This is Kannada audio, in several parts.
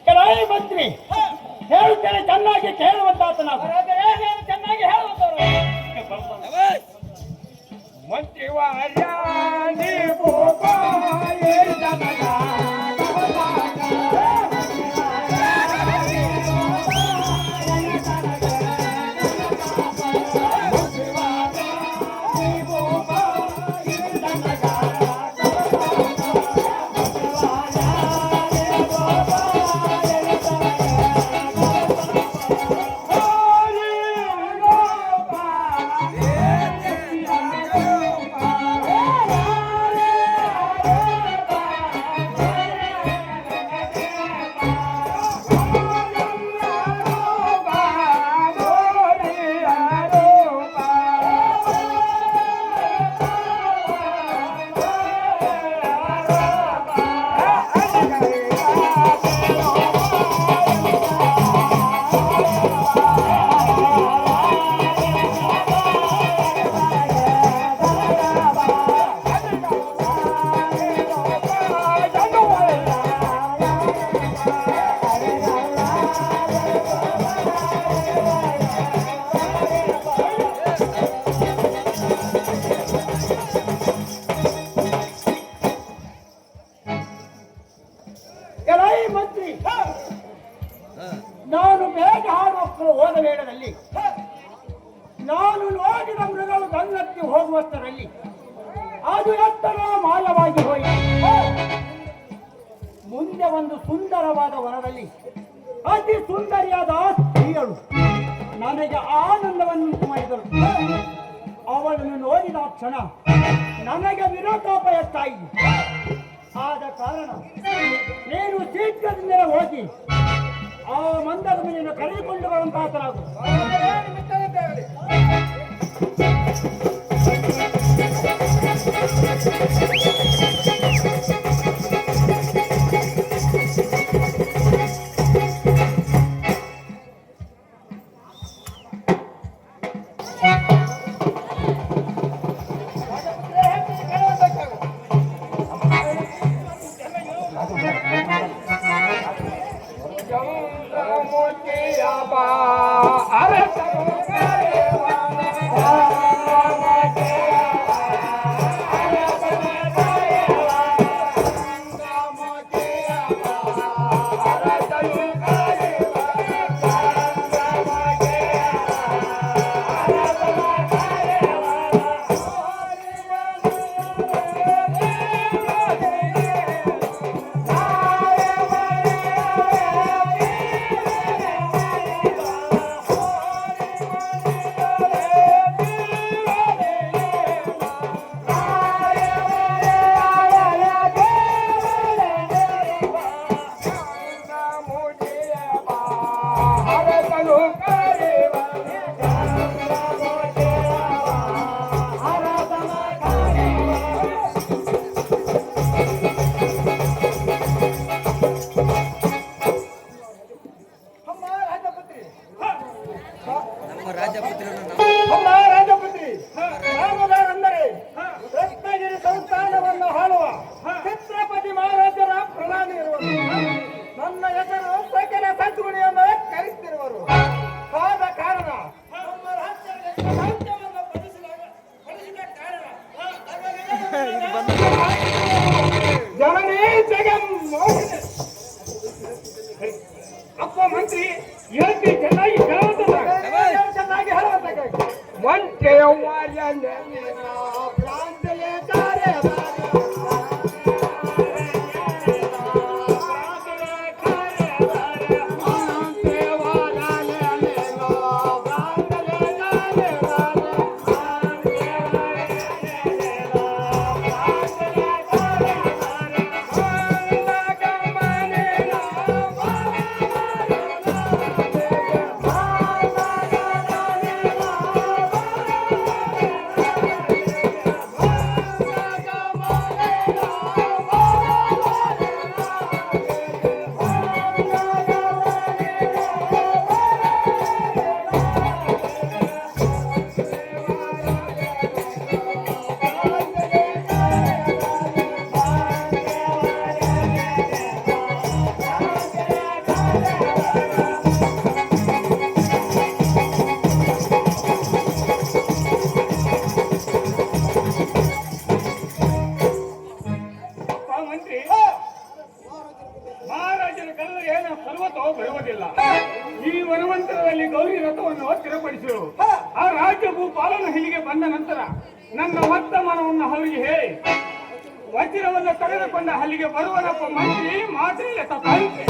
ಕೆಲವೇ ಮಂತ್ರಿ ಹೇಳುತ್ತೇನೆ, ಚೆನ್ನಾಗಿ ಕೇಳುವಂತಾತನ ಚೆನ್ನಾಗಿ ಹೇಳುವಂತವರು ಮಂತ್ರಿ ನಾನು ಬೇಗ ಹಾಡುವಕ್ಕಳು ಹೋದ ವೇಳೆಯಲ್ಲಿ ನಾನು ನೋಡಿದ ಮೃಗವು ಗಂಗತ್ತಿ ಹೋಗುವಷ್ಟರಲ್ಲಿ ಅದು ಎತ್ತರ ಮಾಯವಾಗಿ ಹೋಯಿತು. ಮುಂದೆ ಒಂದು ಸುಂದರವಾದ ವನದಲ್ಲಿ ಅತಿ ಸುಂದರಿಯಾದ ಸ್ತ್ರೀಯಳು ನನಗೆ ಆನಂದವನ್ನು ಮಾಡಿದಳು. ಅವಳನ್ನು ನೋಡಿದ ಕ್ಷಣ ನನಗೆ ವಿರೋಧಾಪ ಹೆಚ್ಚಾಯಿತು. ಆದ ಕಾರಣ ನೀನು ಶೀಘ್ರದಿಂದ ಹೋಗಿ ಆ ಮಂದರ ಮನೆಯನ್ನು ಕರೆದುಕೊಂಡು ಬರುವಂತಾತನಾಗು. ರಾಜಪುತ್ರಿ ರಾಮದಾರಂದರೆ ರತ್ನಗಿರಿ ಸಂಸ್ಥಾನವನ್ನು ಆಳುವ ಛತ್ರಪತಿ ಮಹಾರಾಜರ ಪ್ರಧಾನಿ ಇರುವರು. ನನ್ನ ಹೆಸರು ಸಕಲ ಸದ್ಗುಣಿಯನ್ನು ಕರೆಯುತ್ತಿರುವರು. ಆದ ಕಾರಣ ನಮ್ಮ ರಾಜ್ಯಕ್ಕೆ ರಾಜ್ಯವನ್ನು ಪಡಿಸಿದ ಕಾರಣ ಜನನೇ ಜಗನ್ಮೋಹಿನಿ. ಅಪ್ಪ ಮಂತ್ರಿ ಹೇಳ್ತಿ ಚೆನ್ನಾಗಿ ಚೆನ್ನಾಗಿ ಹೇಳುವಂತ ಮಂತ್ರಿಯ ಪ್ರಾಂತಲೇ ಕಾರ್ಯ ಮಂತ್ರಿ, ಮಹಾರಾಜನ ಕರೆದರೆ ಏನು ಸರ್ವತೋ ಬರುವುದಿಲ್ಲ. ಈ ವನವಂತರದಲ್ಲಿ ಗೌರಿ ರಥವನ್ನು ಸ್ಥಿರಪಡಿಸು. ಆ ರಾಜ್ಯವು ಪಾಲನ ಇಲ್ಲಿಗೆ ಬಂದ ನಂತರ ನನ್ನ ವರ್ತಮಾನವನ್ನು ಅವರಿಗೆ ಹೇಳಿ ವಜ್ರವನ್ನು ತೆಗೆದುಕೊಂಡ ಅಲ್ಲಿಗೆ ಬರುವನಪ್ಪ ಮಂತ್ರಿ. ಮಾತ್ರೆಯ ತಪ್ಪಾಯಿತು.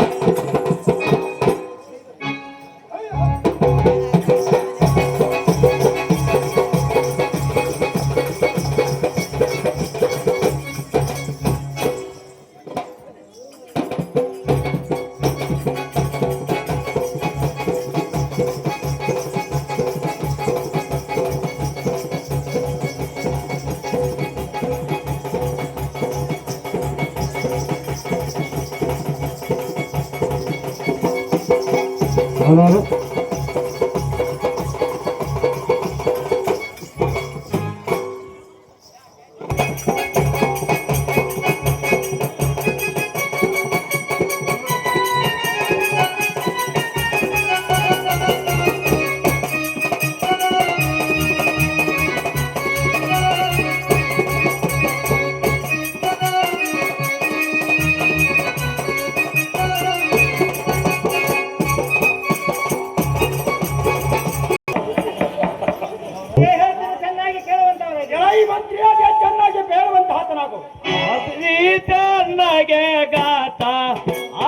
ಚೆನ್ನಾಗಿ ಕೇಳುವಂತವರೇ, ಜೈ ಮಂತ್ರಿ ಅದೇ ಚೆನ್ನಾಗಿ ಬೇಡುವಂತ ಆತನಾಗು. ಆದಿತ್ಯನಿಗೆ ಗಾತ,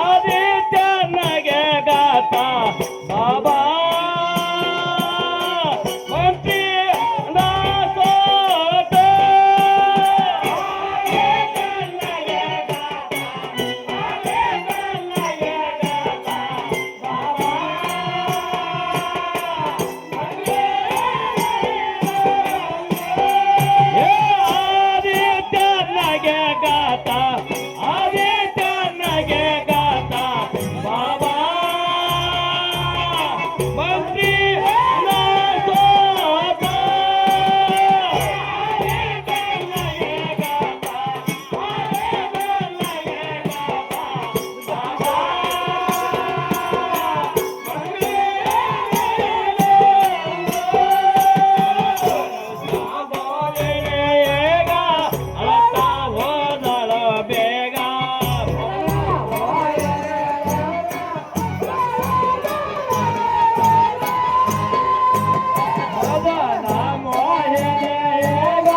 ಆದಿತ್ಯನಿಗೆ ಗಾತ ಬಾಬಾ ಮಂತ್ರಿ ದಾಸೋತ. ಆದಿತ್ಯನಿಗೆ ಗಾತ, ಆದಿತ್ಯನಿಗೆ ಗಾತ ಬಾಬಾ ಆದಿತ್ಯನಿಗೆ ಗಾತ, ಆದಿತ್ಯನಿಗೆ ಗಾತ ಬಾಬಾ ಮಂತ್ರಿ ದಾಸೋತ. ಆದಿತ್ಯನಿಗೆ ಗಾತ, ಆದಿತ್ಯನಿಗೆ ಗಾತ ಬಾಬಾ ಮಂತ್ರಿ ಬೇಗ ಅಳತಾ ಹೋದಳ ಬೇಗ ಮದನ ಮೋಹಿನಿಯೇಗ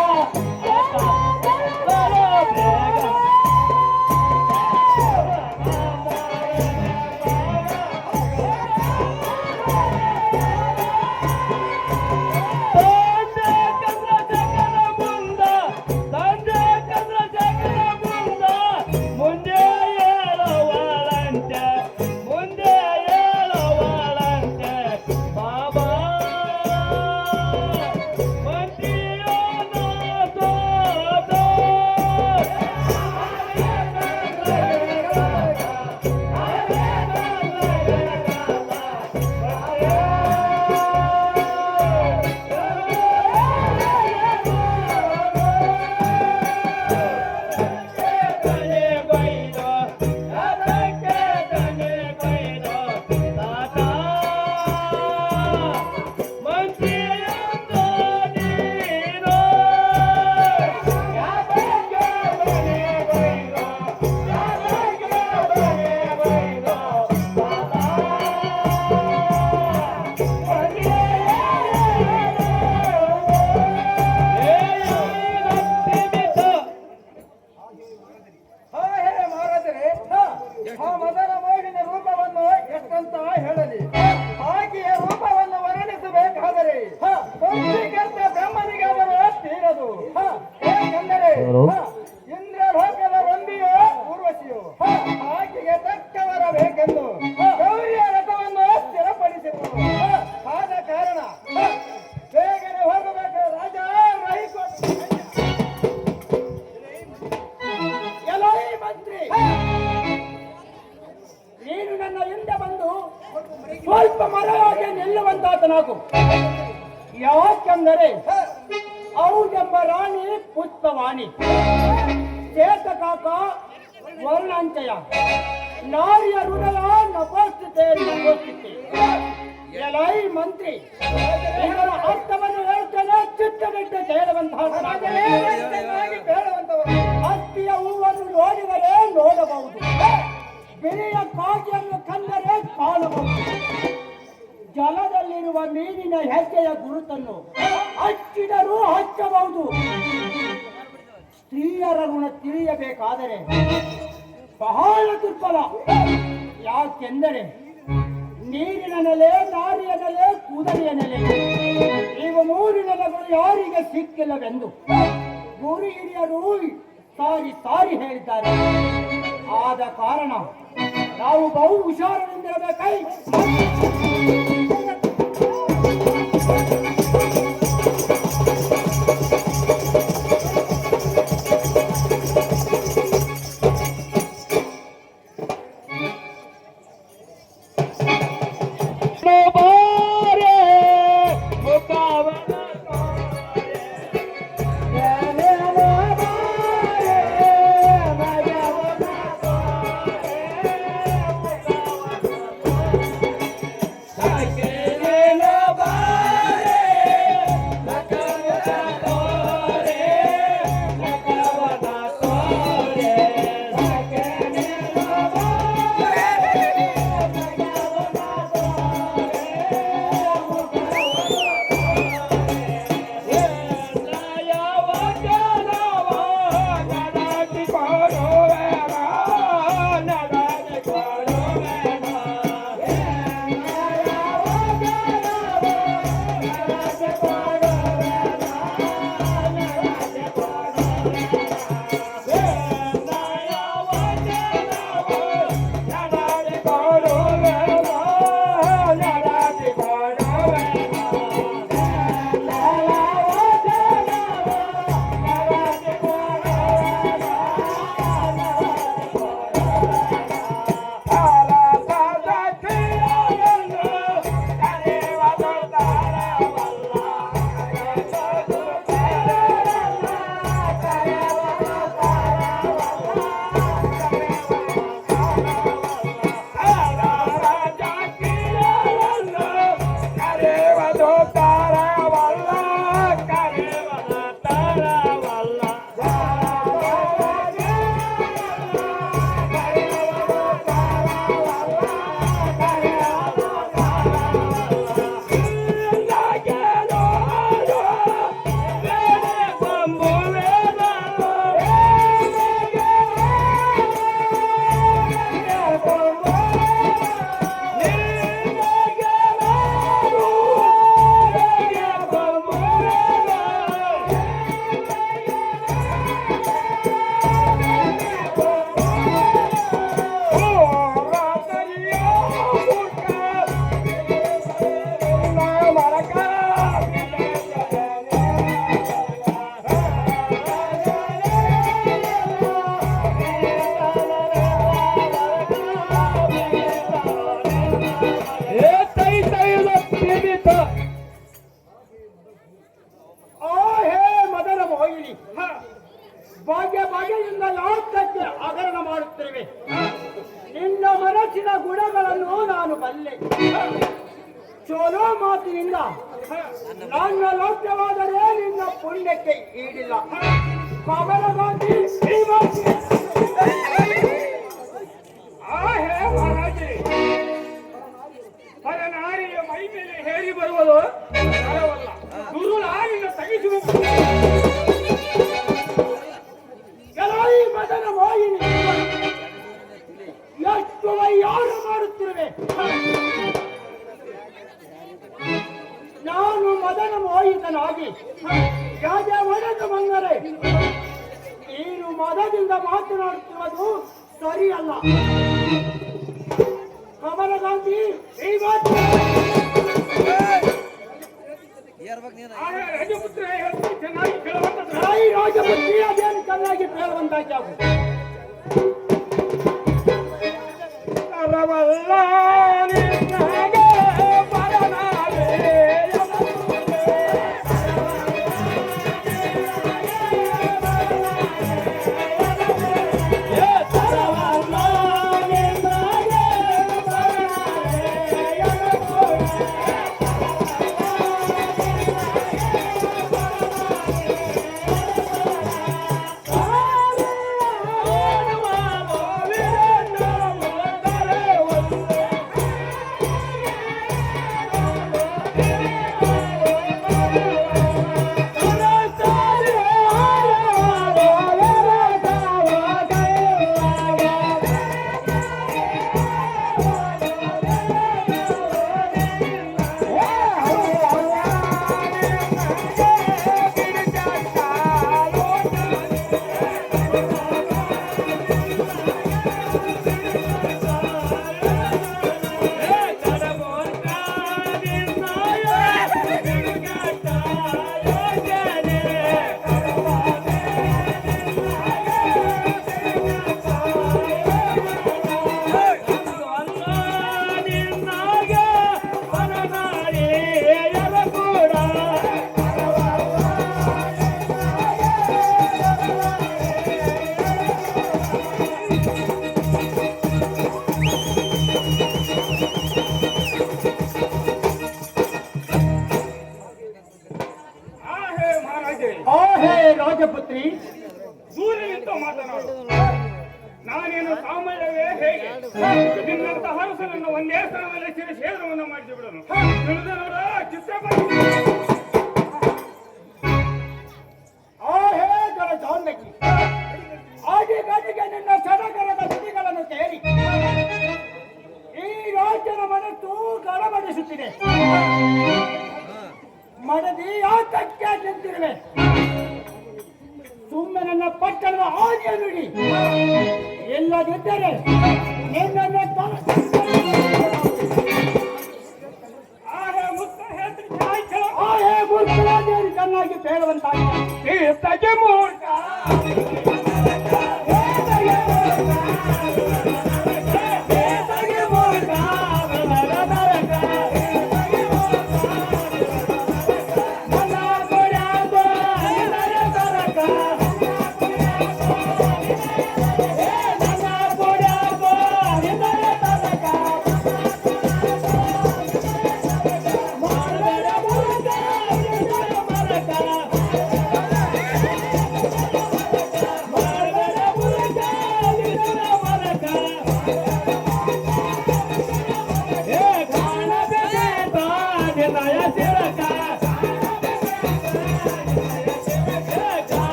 ಅಳತಾ ಹೋದಳ ಬೇಗ. ಸಂಜೆ ಚಂದ್ರಶೇಖರ ಮುಂದ ಮುಂದೆ ಏಳುವಳಂತೆ, ಮುಂದೆ ಏಳುವಳಂತೆ ಬಾಬಾ ಮಂತ್ರಿಯೋನ ಸೋತ. ಮಹಾರಾಜರೇ, ಆ ಮದನ ಮೋಹಿನ ರೂಪವನ್ನು ಎಷ್ಟಂತ ಹೇಳಲಿ. ಹಾಗೆಯೇ ರೂಪವನ್ನು ವರ್ಣಿಸಬೇಕಾದರೆ ಸೃಷ್ಟಿಕರ್ತ ಬ್ರಹ್ಮನಿಗಾದರೆ ತೀರದು. ಏಕೆಂದರೆ ಇಂದ್ರ ಲೋಕದ ರಂಬಿಯೋ ಊರ್ವಶಿಯೋ ಆಕೆಗೆ ತಕ್ಕವರ ಬೇಕೆಂದು ಗೌರಿಯ ರಥವನ್ನು ಸ್ಥಿರಪಡಿಸಿರುವುದು. ಆದ ಕಾರಣ ಬೇಗನೆ ಹೋಗಬೇಕು ರಾಜ. ಎಲೈ ಮಂತ್ರಿ, ನೀನು ನನ್ನ ಹಿಂದೆ ಬಂದು ಸ್ವಲ್ಪ ಮರವಾಗಿ ನಿಲ್ಲುವಂತಾತನಾಗು. ಯಾಕೆಂದರೆ ಔಜೆಂಬ ರಾಣಿ ಪುಷ್ಪವಾಣಿ, ಚೇತಕಾಕ ವರ್ಣಾಂಚಯ, ನಾರಿಯ ಹೃದಯ ನಪೋಸ್ಥಿತೆ ನಪೋಸ್ಥಿತೆ. ಎಲೈ ಮಂತ್ರಿ, ಇದರ ಅರ್ಥವನ್ನು ಹೇಳ್ತೇನೆ, ಚಿತ್ತವಿಟ್ಟು ಕೇಳುವಂತಹ. ಅಸ್ಥಿಯ ಹೂವನ್ನು ನೋಡಿದರೆ ಕಾಣಬಹುದು. ಜಲದಲ್ಲಿರುವ ಮೀನಿನ ಹೆಜ್ಜೆಯ ಗುರುತನ್ನು ಹಚ್ಚಿದರೂ ಹಚ್ಚಬಹುದು. ಸ್ತ್ರೀಯರ ಗುಣ ತಿಳಿಯಬೇಕಾದರೆ ಬಹಳ ದುರ್ಬಲ. ಯಾಕೆಂದರೆ ನೀರಿನ ನೆಲೆ, ನಾರಿಯ ನೆಲೆ, ಕೂದಲಿಯ ನೆಲೆ, ಇವು ಮೂರು ನೆಲೆಗಳು ಯಾರಿಗೆ ಸಿಕ್ಕಿಲ್ಲವೆಂದು ಗುರು ಹಿರಿಯರು ಸಾರಿ ಸಾರಿ ಹೇಳಿದ್ದಾರೆ. ಆದ ಕಾರಣ ನಾವು ಬಹು ಹುಷಾರದಿಂದಿರಬೇಕೈ. ಭಾಗ್ಯ ಭಾಗ್ಯದಿಂದ ಲೋಕಕ್ಕೆ ಹಗರಣ ಮಾಡುತ್ತಿರುವೆ. ನಿನ್ನ ಮನಸ್ಸಿನ ಗುಣಗಳನ್ನು ನಾನು ಬಲ್ಲೆ. ಚೋಲೋ ಮಾತಿನಿಂದ ನನ್ನ ಲೋಕವಾದರೆ ನಿನ್ನ ಪುಣ್ಯಕ್ಕೆ ಈಡಿಲ್ಲ. ಕಮಲಗಾಂಧಿ ನಾರಿಯ ಮೈ ಮೇಲೆ ಹೇರಿ ಬರುವುದು ನರವಲ್ಲ, ದುರುಳಾಗಿನ ತೆಗೆದು ಕೆಲವೈ ಮದನ ಮೋಹಿನಿ ಎಷ್ಟು ಯಾರು ಮಾಡುತ್ತಿರುವೆ. ನಾನು ಮದನ ಮೋಹಿತನಾಗಿ ಯಾಜ ಒಡೆದು ಬಂದರೆ ನೀನು ಮದದಿಂದ ಮಾತನಾಡುತ್ತಿರುವುದು ಸರಿಯಲ್ಲ. ಕಮಲಗಾಂಧಿ ಈ ಮಾತು ರಾಜಪುತ್ರ ಚೆನ್ನಾಗಿ ಕೇಳುವಂತ ರಾಜಪುತ್ರಿ ಅದೇನು ಚೆನ್ನಾಗಿ ಕೇಳುವಂತಾಗ್ಯಾವು. ನಾನೇನು ಸಾಮಾನ್ಯವೇ ಹೇಗೆ ನಿನ್ನಂತ ಹರಸನನ್ನು ಒಂದೇ ಸ್ಥಳದಲ್ಲಿ ಶಿರಛೇದನವನ್ನು ಮಾಡಿಸಿ ಬಿಡೋನು ತಿಳಿದ ನೋಡ ಚಿತ್ರಪಟ ಹೇ ಗಣ ಜಾನಕಿ ಆಗಿ ಗಡಿಗೆ ನಿನ್ನ ಸಡಗರದ ನುಡಿಗಳನ್ನು ಕೇಳಿ ಈ ರಾಜ್ಯದ ಮನಸ್ಸು ಗಡಬಡಿಸುತ್ತಿದೆ. ಮಡದಿ ಯಾತಕ್ಕೆ ನಿಂತಿರುವೆ? ಸುಮ್ಮನೆ ನನ್ನ ಪಟ್ಟಣದ ಆದಿಯ ನುಡಿ ಇಲ್ಲದಿದ್ದರೆ ನಿನ್ನನ್ನು ಮುತ್ತರಾದೇವಿ ಚೆನ್ನಾಗಿ ಬೇಡುವಂತಾಗಿದೆ. ಮೂರ್ಖ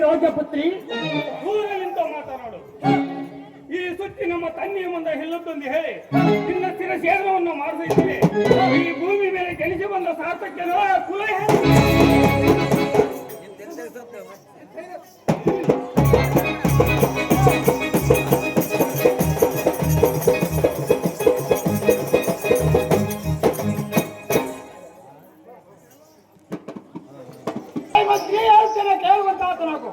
ರಾಜಪುತ್ರಿ ಊರಲ್ಲಿಂತ ಮಾತನಾಡು. ಈ ಸುತ್ತಿ ನಮ್ಮ ತಂದೆಯ ಮುಂದೆ ಹೆಲ್ಲೊಂದು ಹೇಳಿ ನಿನ್ನ ಶಿರಛೇದನವನ್ನು ಮಾಡಿಸಿದ್ದೇನೆ. ಈ ಭೂಮಿ ಮೇಲೆ ಜನಿಸಿ ಬಂದ ಸಾರ್ಥಕ್ಯನೋ ಕುಲ ಕೇಳುವಂತಾತನಾಗು.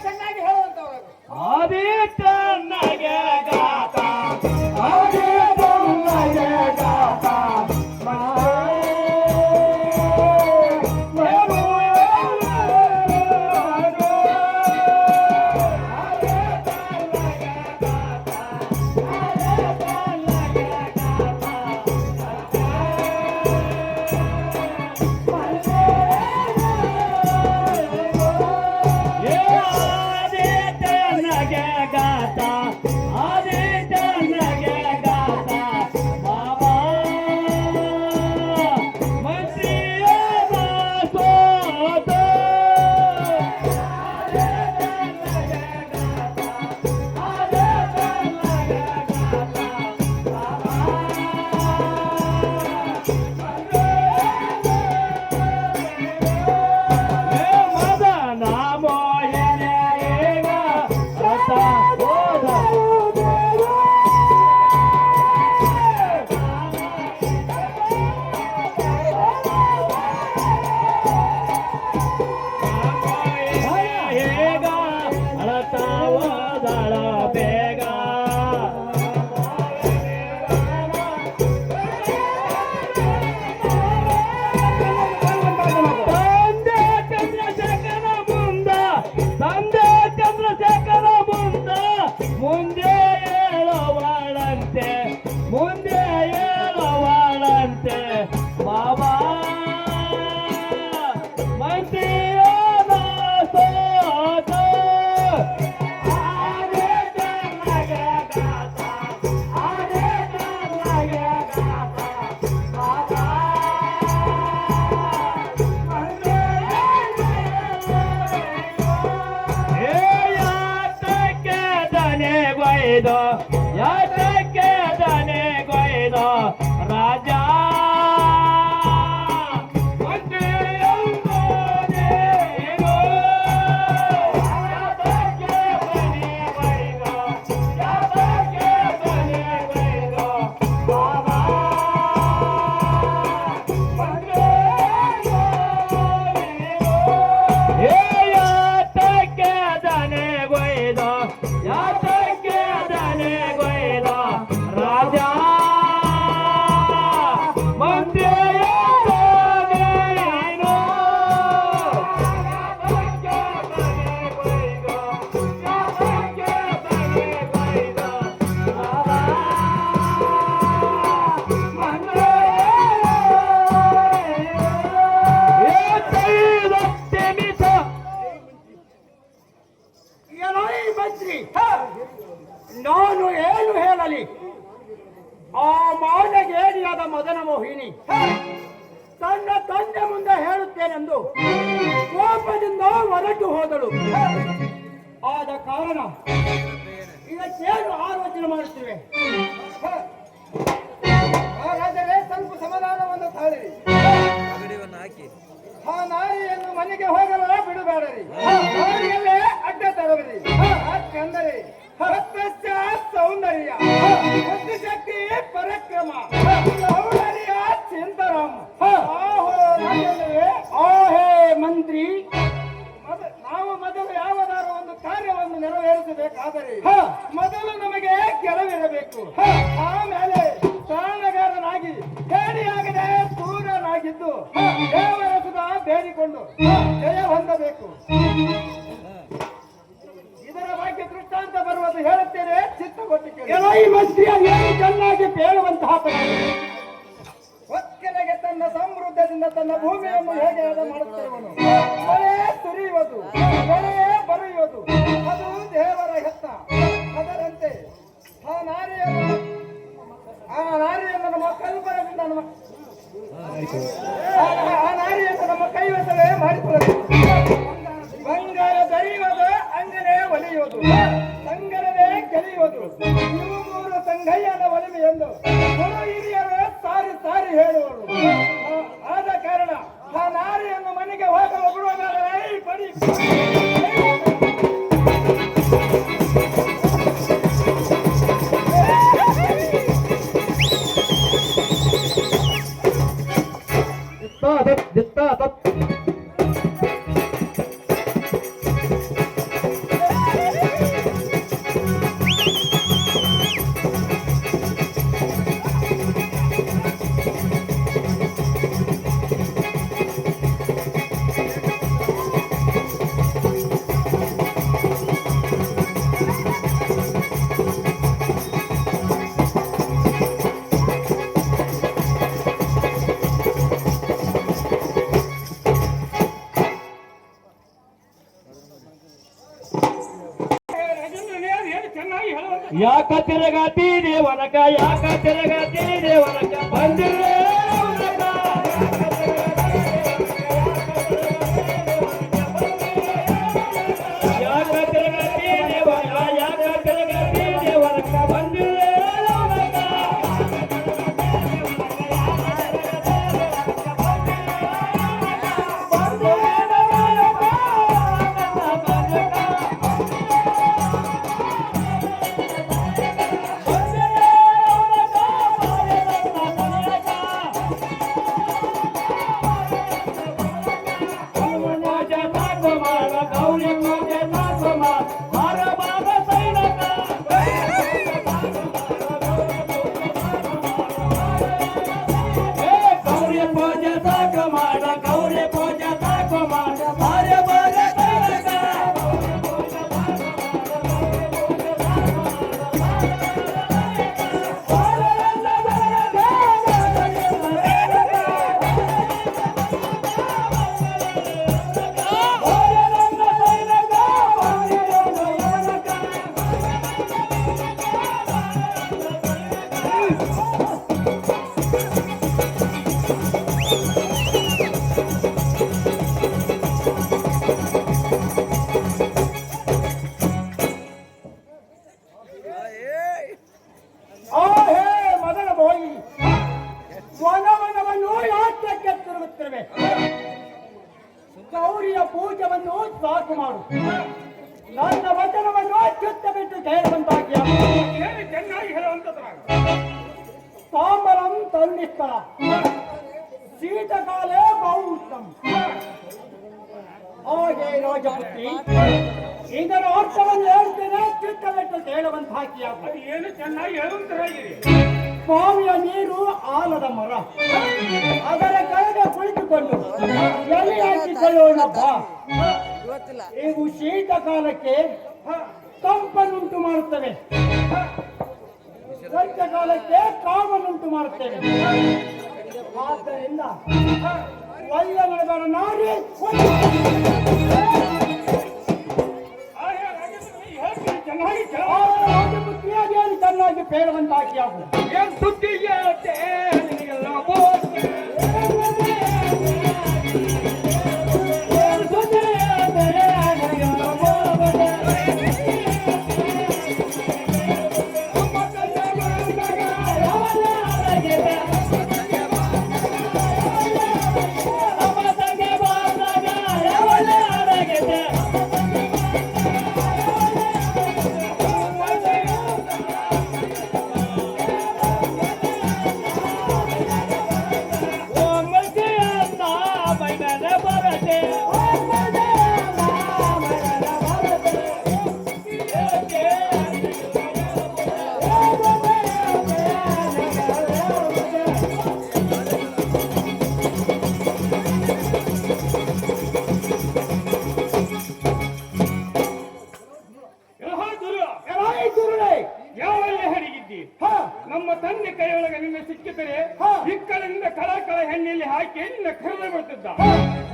ಚೆನ್ನಾಗಿ ಹೇಳುವಂತವರಾಗು. ಆದಿ ಚೆನ್ನಾಗೆ ಗಾತ ಆದಿ ಚೆನ್ನಾಗೆ ಗಾತ ಯಾತಕ್ಕೆ ದನೆ ಕೊಯ್ದ ರಾಜ ಯಾತಕ್ಕೆ ದನೆ ಕೊಯ್ದ ನಾನು ಏನು ಹೇಳಲಿ? ಆ ಮಾನಗೇಡಿಯಾದ ಮದನ ಮೋಹಿನಿ ತನ್ನ ತಂದೆ ಮುಂದೆ ಹೇಳುತ್ತೇನೆಂದು ಕೋಪದಿಂದ ಹೊರಟು ಹೋದಳು. ಆದ ಕಾರಣ ಇದಕ್ಕೇನು ಆಲೋಚನೆ ಮಾಡುತ್ತೇವೆ? ಹಾಗಾದರೆ ಸ್ವಲ್ಪ ಸಮಾಧಾನವನ್ನು ತಾಳಿರಿ. ಆ ನಾರಿಯನ್ನು ಮನೆಗೆ ಹೋಗಲು ಬಿಡಬೇಡರಿ. ನಾರಿಯಲ್ಲೇ ಅಡ್ಡ ತರಬೇಡಿ. ಯಾಕೆಂದರೆ ಭಕ್ತಸ್ಯ ಸೌಂದರ್ಯ, ಬುದ್ಧಿಶಕ್ತಿ ಪರಾಕ್ರಮ, ಸೌಂದರ್ಯ ಚಿಂತನಂ. ಆಹೇ ಮಂತ್ರಿ, ನಾವು ಮೊದಲು ಯಾವುದಾದ್ರು ಒಂದು ಕಾರ್ಯವನ್ನು ನೆರವೇರಿಸಬೇಕಾದರೆ ಮೊದಲು ನಮಗೆ ಗೆಲುವಿರಬೇಕು. ಆಮೇಲೆ ಪ್ರಾಣಗಾರನಾಗಿ ಹೇಡಿಯಾಗದೆ ದೂರನಾಗಿದ್ದು ದೇವರ ಸುಧಾ ಬೇಡಿಕೊಂಡು ಜಯ ಹೊಂದಬೇಕು. ಇದರ ಬಗ್ಗೆ ದೃಷ್ಟಾಂತ ಬರುವುದು ಹೇಳುತ್ತೇನೆ, ಚಿತ್ತಗೊಟ್ಟಿಗೆ. ಎಲೈ ಮಂತ್ರಿಯ ಏನು ಚೆನ್ನಾಗಿ ಬೇಳುವಂತಹ ಒಕ್ಕೆಲೆಗೆ ತನ್ನ ಸಮೃದ್ಧದಿಂದ ತನ್ನ ಭೂಮಿಯನ್ನು ಹೇಗೆ ಹದ ಮಾಡುತ್ತಿರುವನು. ಮಳೆ ಸುರಿಯುವುದು, ಬೆಳೆ ಬರೆಯುವುದು, ಅದು ದೇವರ ಯತ್ನ. ಅದರಂತೆ ಆ ನಾರಿಯನ್ನು ನಮ್ಮ ಕಲ್ಪನೆಯಿಂದ ಆ ನಾರಿಯನ್ನು ನಮ್ಮ ಕೈವಶವೇ ಮಾಡಿಕೊಳ್ಳಬೇಕು. ಬಂಗಾರ ದರಿಯುವುದು, ಅಂಗನೇ ಒಲಿಯುವುದು, ಸಂಗರವೇ ಗೆಳೆಯುವುದು, ಇವು ಮೂರು ಸಂಗಯ್ಯನ ಒಲಿಮೆ ಎಂದು ಗುರು ಹಿರಿಯರು ಸಾರಿ ಸಾರಿ ಹೇಳುವರು. ಆದ ಕಾರಣ ಆ ನಾರಿಯನ್ನು ಮನೆಗೆ ಹೋಗಲು ಬಿಡುವುದಾದರೆ ಬರೀ ಏನು ಚೆನ್ನಾಗಿ ಹೇಳುವಂತ ಯಾಕ ತಿರುಗಾತಿ ದೇವನಕ, ಯಾಕ ತಿರುಗಾತಿ ದೇವನಕ, ಬಂದಿರೇ ಯಾಕ ತಿರುಗಾತಿ ದೇವನ, ಯಾಕ ತಿರುಗಾತಿ ದೇವನಕ, ಬಂದಿರೇ ಗೌರಿಯ ಪೂಜೆಯನ್ನು ಸಾಕು ಮಾಡು. ನನ್ನ ವಚನವನ್ನು ಅತ್ಯುತ್ತ ಬಿಟ್ಟು ಕೇಳುವಂತಾಗಿ ಏನು ಚೆನ್ನಾಗಿ ಹೇಳುವಂತದ್ರಾಗ ತಾಂಬರಂ ತರುಣಿಸ್ಥಳ ಶೀತಕಾಲೇ ಬಹುತ್ತಂ. ಹಾಗೆ ರಾಜಪುತ್ರಿ, ಇದರ ಅರ್ಥವನ್ನು ಹೇಳ್ತೇನೆ, ಚಿತ್ತ ಬಿಟ್ಟು ಕೇಳುವಂತಾಗಿ. ಅದು ಏನು ಚೆನ್ನಾಗಿ ಹೇಳುವಂತರಾಗಿರಿ. ಸ್ವಾಮಿಯ ನೀರು ಆಲದ ಮರ, ಅದರ ಕೆಳಗೆ ಕುಳಿತುಕೊಂಡು ಎಲೆ ಹಾಕಿಕೊಳ್ಳೋಣ ಬಾ. ಇವು ಶೀತಕಾಲಕ್ಕೆ ತಂಪನ್ನುಂಟು ಮಾಡುತ್ತವೆ, ಶೈತ್ಯಕಾಲಕ್ಕೆ ಕಾಮನ್ನುಂಟು ಮಾಡುತ್ತೇವೆ. ಆದ್ದರಿಂದ ಒಳ್ಳೆ ನಡೆದರ ನಾರಿ ಚೆನ್ನಾಗಿ ರಾಜಪುತ್ರಿ ಚೆನ್ನಾಗಿ ಪೇಳುವಂತಾಗಿ ಆಗು. ಏನ್ ಸುದ್ದಿ ಹೇಳ್ತೆ ನಿನಗೆಲ್ಲ ಬೋಧ್. ಯಾವಲ್ಲಿ ಹರಿಗಿದ್ದಿ? ನಮ್ಮ ತಂದೆ ಕೈಯೊಳಗೆ ನಿನ್ನ ಸಿಕ್ಕಿದರೆ ಇಕ್ಕಳಿಂದ ಕಳಕಳ ಹೆಣ್ಣೆಯಲ್ಲಿ ಹಾಕಿ ನಿನ್ನ ಕರೆದು ಬಿಡ್ತಿದ್ದ.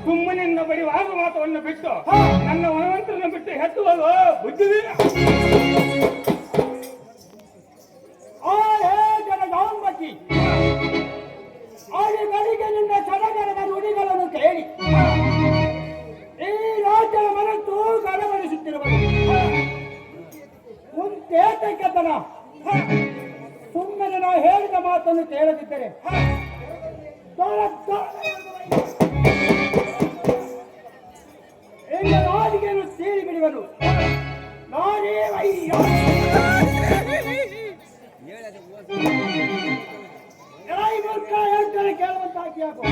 ಸುಮ್ಮನಿಂದ ಬರೀ ವಾದ ಮಾತವನ್ನು ಬಿಟ್ಟು ನನ್ನ ವನವಂತರನ್ನು ಬಿಟ್ಟು ಹೆತ್ತುವುದು ಬುದ್ಧಿವೀರ. ಜನಗಾಂಬಕಿ ಆಳಿಗಳಿಗೆ ನಿನ್ನ ಸಡಗರದ ನುಡಿಗಳನ್ನು ಕೇಳಿ ಈ ರಾಜ್ಯದ ಮನಸ್ಸು ಗಡಬಡಿಸುತ್ತಿರುವುದು ಮುಂದೇತನ. ಸುಮ್ಮನೆ ನಾವು ಹೇಳಿದ ಮಾತನ್ನು ಕೇಳದಿದ್ದರೆ ಈಗ ನಾಡಿಗೆಯನ್ನು ಸೀಳಿ ಬಿಡುವನು. ನಾನೇ ಹೇಳ್ತಾನೆ ಕೇಳುವಂತಾಗಿ ಆಗು.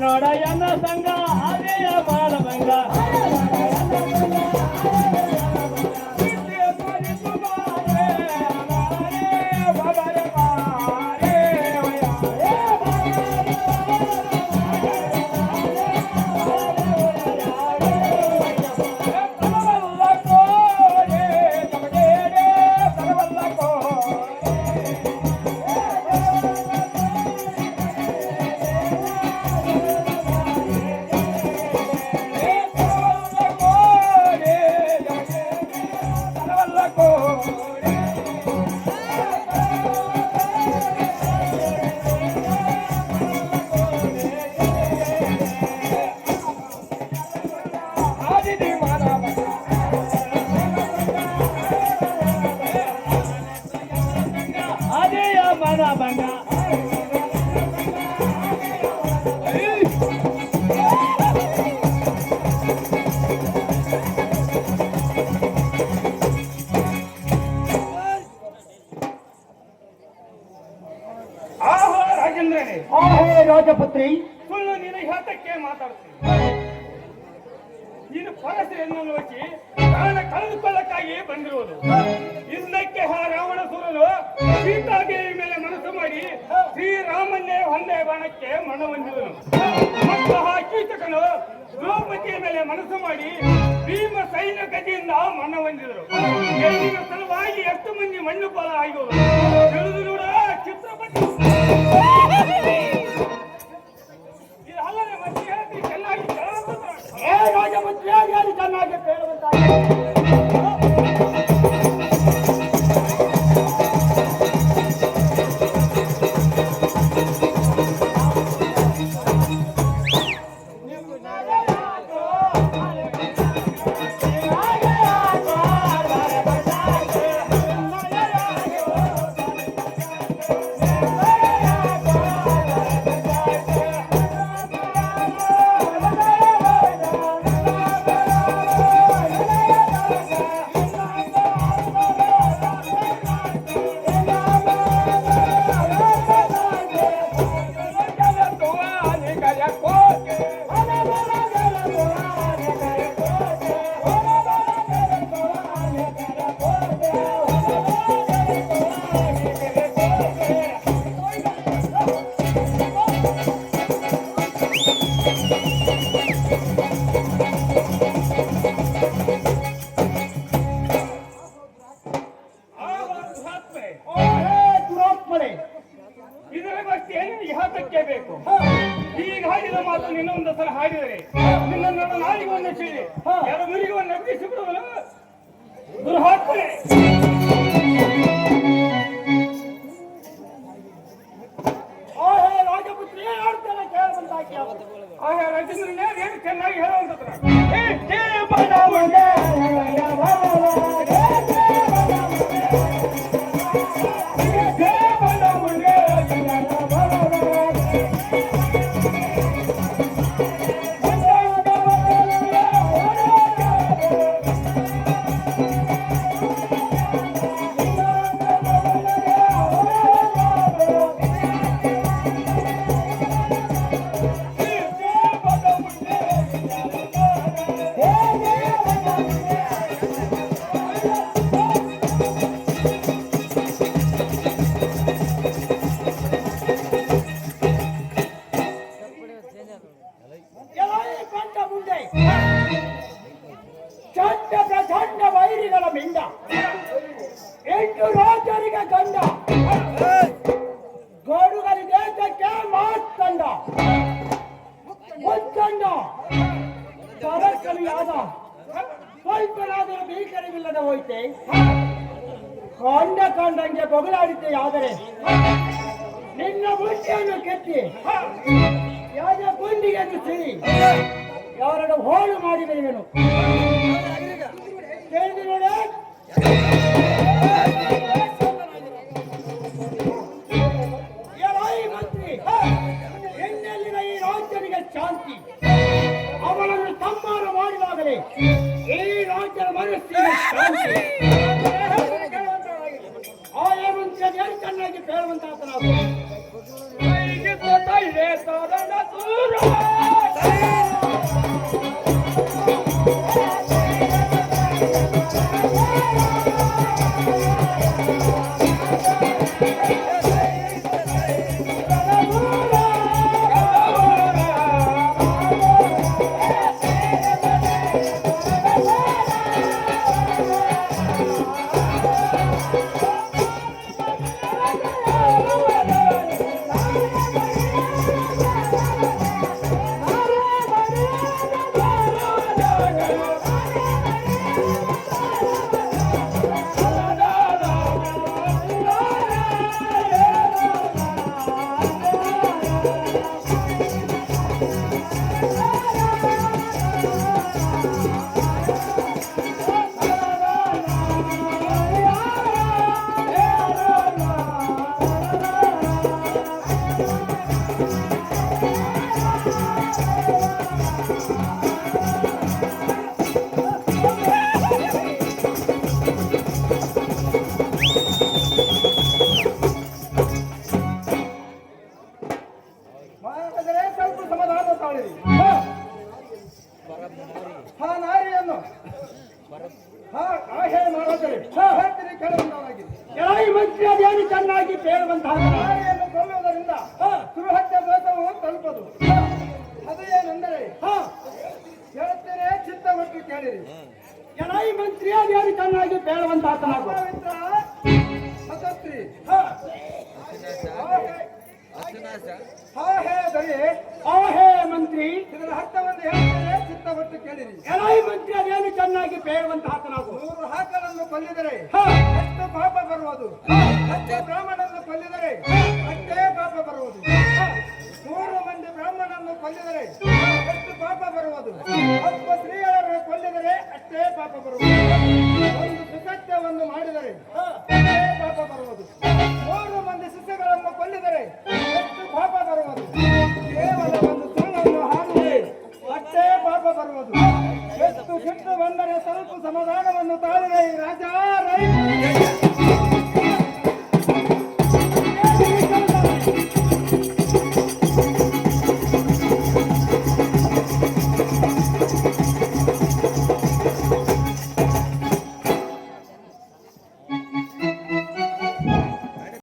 ನೋಡ ಎನ್ನ ಸಂಘ ಅದೇಯ ಬಾಲಭಂಗ ಅದೇಯ ಬಾಲಭಂಗ ರಾಜೇಂದ್ರನೇ, ರಾಜಪುತ್ರಿ, ಸುಳ್ಳು ನೀನು ಹೇಳ್ತಕ್ಕೆ ಮಾತಾಡ್ತೀನಿ. ನೀನು ಪರಸೆಯನ್ನು ನೋಚಿ ಪ್ರಾಣ ಕಳೆದುಕೊಳ್ಳಕ್ಕಾಗಿ ಬಂದಿರುವುದು. ಇದಕ್ಕೆ ರಾವಣ ಸುರನು ಸೀತಾದೇವಿ ಮೇಲೆ ಮನಸ್ಸು ಮಾಡಿ ಶ್ರೀರಾಮನ್ನೇ ಒಂದೇ ಬಾಣಕ್ಕೆ ಮನ ಹೊಂದಿದನು. ಮತ್ತು ಆ ಕೀಚಕನು ದ್ರೌಪದಿಯ ಮೇಲೆ ಮನಸ್ಸು ಮಾಡಿ ಭೀಮ ಸೈನ್ಯ ಗತಿಯಿಂದ ಮನ ಹೊಂದಿದರು. ಎಲ್ಲಿನ ಸಲುವಾಗಿ ಎಷ್ಟು ಮಂದಿ ಮಣ್ಣು ಪಾಲ ಆಗಿವರು ತಿಳಿದು ನೋಡ ಚಿತ್ರಪಟಿ. ಅಲ್ಲದೆ ಮತ್ತೆ ಹೇಳ್ತೀನಿ ಚೆನ್ನಾಗಿ ರಾಜಪುತ್ರಿಯಾಗಿ ಚೆನ್ನಾಗಿ ಕೇಳುವಂತಾಗಿ ನನ್ನ ನಾಲಿಗೆಯನ್ನು ಸೀಳಿ ಎಡಮುರಿಗವನ್ನು ಎಬ್ಬಿಸಿ ಬಿಡುವನು ದುರ್ಹಾತ್ಮನೆ. ಆಹೇ ರಾಜಪುತ್ರಿ ಆಡ್ತಾನೆ ಕೇಳುವಂತಾಕಿ ಆಹಾ ರಾಜೇಂದ್ರನೇ ಏನು ಚೆನ್ನಾಗಿ ಹೇಳುವಂತದ್ರ ಕಂಡ ಮುಂದೆ ಚಂಡ ಪ್ರಚಂಡ ವೈರಿಗಳ ಮಿಂಡ 8 ರಾಜರಿಗೆ ಗಂಡ ಗೋಡುಗರಿ ದೇಶಕ್ಕೆ ಮಾತಂಡ ಮುಚ್ಚಂಡ ಪರಕಲಿಯಾದ ಸ್ವಲ್ಪನಾದರೂ ಭೀಕರವಿಲ್ಲದೆ ಹೋಯ್ತೆ ಕಂಡಂಗೆ ಬೊಗಲಾಡಿದ್ದೆ ಆದರೆ ನಿನ್ನ ಬುದ್ಧಿಯನ್ನು ಕೆತ್ತಿ ಯಾರ ಗುಂಡಿಗೆಯನ್ನು ಸಿಡಿ ಯಾರನ್ನು ಹೋಳು ಮಾಡಿದನು ಕೇಳಿದ ನೋಡಿ ಮಂತ್ರಿ ಎನ್ನೆಲ್ಲಿನ ಈ ರಾಜ್ಯನಿಗೆ ಶಾಂತಿ ಅವನನ್ನು ಸಂಹಾರ ಮಾಡಿದಾಗಲೇ ಈ ರಾಜ್ಯದ ಮನಸ್ಸಿಗೆ ಶಾಂತಿ ಆಯ ಮಂತ್ರಿ ಅದೇನು ಚೆನ್ನಾಗಿ ಕೇಳುವಂತಾತನಾಗ ಸ್ವಲ್ಪ ಸಮಾಧಾನ ತಾಳಿರಿ. ಹಾ ನಾರಿಯನ್ನು ಆಹೇ ಮಹಾರಾಜರೇ ಹೇಳ್ತೀರಿ ಕೆಲವೊಂದಾಗಿದೆ. ಕೆಲವು ಮಂತ್ರಿ ಅದೇನು ಚೆನ್ನಾಗಿ ಕೇಳುವಂತಹ ನಾರಿಯನ್ನು ಕೊಲ್ಲುವುದರಿಂದ ಸುರಹತ್ಯ ದೋಷವು ತಲುಪದು. ಅದು ಏನೆಂದರೆ ಹೇಳ್ತೇನೆ ಚಿತ್ತವಟ್ಟು ಕೇಳಿರಿ. ಕೆಲವು ಮಂತ್ರಿ ಅದೇನು ಚೆನ್ನಾಗಿ ಕೇಳುವಂತಾತನಾಗ ಪವಿತ್ರ ಸತಸ್ತ್ರೀ ಹೇ ದೊರೆ ಆಹೇ ಮಂತ್ರಿ ಇದರ ಅರ್ಥವನ್ನು ಹೇಳ್ತೇನೆ ಚಿತ್ತವಟ್ಟು ಕೇಳಿರಿ. ಕೆಲವು ಮಂತ್ರಿ ಅದೇನು ಚೆನ್ನಾಗಿ ಕೇಳುವಂತಾತನಾಗ 100 ಹಾಕಲನ್ನು ಕೊಲ್ಲಿದರೆ ಎಷ್ಟು ಪಾಪ ಬರುವುದು, ಅಷ್ಟೇ ಬ್ರಾಹ್ಮಣನ್ನು ಕೊಲ್ಲಿದರೆ ಅಷ್ಟೇ ಪಾಪ ಬರುವುದು. 100 ಮಂದಿ ಬ್ರಾಹ್ಮಣನ್ನು ಕೊಲ್ಲಿದರೆ ಎಷ್ಟು ಪಾಪ ಬರುವುದು, 10 ಸ್ತ್ರೀಯರನ್ನು ಕೊಲ್ಲಿದರೆ ಅಷ್ಟೇ ಪಾಪ ಬರುವುದು. ಒಂದು ಸುಸತ್ಯವನ್ನು ಮಾಡಿದರೆ ಅಷ್ಟೇ ಪಾಪ ಬರುವುದು. 100 ಮಂದಿ ಶಿಷ್ಯಗಳನ್ನು ಕೊಲ್ಲಿದರೆ ಎಷ್ಟು ಪಾಪ ಬರುವುದು.